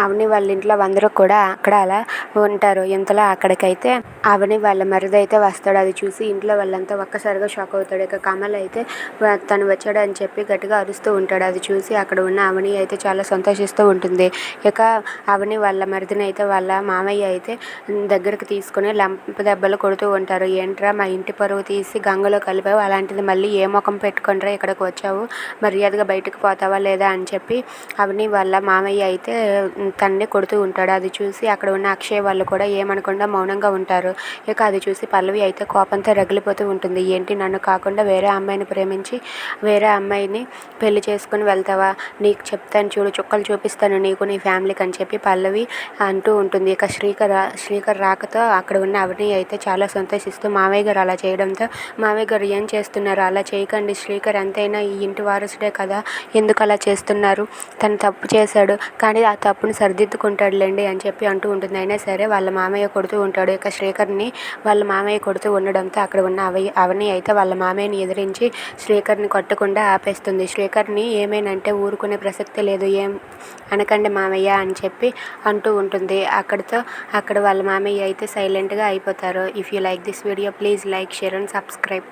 అవని వాళ్ళ ఇంట్లో అందరూ కూడా అక్కడ అలా ఉంటారు. ఇంతలో అక్కడికైతే అవని వాళ్ళ మరిదైతే వస్తాడు. అది చూసి ఇంట్లో వాళ్ళంతా ఒక్కసారిగా షాక్ అవుతాడు. ఇక కమల్ అయితే తను వచ్చాడు అని చెప్పి గట్టిగా అరుస్తూ ఉంటాడు. అది చూసి అక్కడ ఉన్న అవని అయితే చాలా సంతోషిస్తూ ఉంటుంది. ఇక అవని వాళ్ళ మరిదిని అయితే వాళ్ళ మామయ్య అయితే దగ్గరికి తీసుకుని లంప దెబ్బలు కొడుతూ ఉంటారు. ఏంట్రా మా ఇంటి పరువు తీసి గంగలో కలిపావు, అలాంటిది మళ్ళీ ఏ ముఖం పెట్టుకుంటారా ఇక్కడికి వచ్చావు, మర్యాదగా బయటకు పోతావా లేదా అని చెప్పి అవని వాళ్ళ మామయ్య అయితే తన్ని కొడుతూ ఉంటాడు. అది చూసి అక్కడ ఉన్న అక్షయ్ వాళ్ళు కూడా ఏమనకుండా మౌనంగా ఉంటారు. ఇక అది చూసి పల్లవి అయితే కోపంతో రగిలిపోతూ ఉంటుంది. ఏంటి నన్ను కాకుండా వేరే అమ్మాయిని ప్రేమించి వేరే అమ్మాయిని పెళ్లి చేసుకుని వెళ్తావా, నీకు చెప్తాను చూడు, చుక్కలు చూపిస్తాను నీకు నీ ఫ్యామిలీకి అని చెప్పి పల్లవి అంటూ ఉంటుంది. ఇక శ్రీకర్ రాకతో అక్కడ ఉన్న అవని అయితే చాలా సంతోషిస్తూ మామయ్య గారు అలా చేయడంతో, మామయ్య గారు ఏం చేస్తున్నారు, అలా చేయకండి, శ్రీకర్ ఎంతైనా ఈ ఇంటి వారసుడే కదా, ఎందుకు అలా చేస్తున్నారు, తను తప్పు చేశాడు కానీ ఆ తప్పుని సరిదిద్దుకుంటాడులేండి అని చెప్పి అంటూ ఉంటుంది. అయినా సరే వాళ్ళ మామయ్య కొడుతూ ఉంటాడు. ఇక శ్రీకర్ని వాళ్ళ మామయ్య కొడుతూ ఉండడంతో అక్కడ ఉన్న అవని అయితే వాళ్ళ మామయ్యని ఎదిరించి శ్రీకర్ని కొట్టకుండా ఆపేస్తుంది. శ్రీకర్ని ఏమేనంటే ఊరుకునే ప్రసక్తే లేదు, ఏం అనకండి మామయ్య అని చెప్పి అంటూ ఉంటుంది. అక్కడ వాళ్ళ మామయ్య అయితే సైలెంట్గా అయిపోతారు. If you like this video please like, share and subscribe.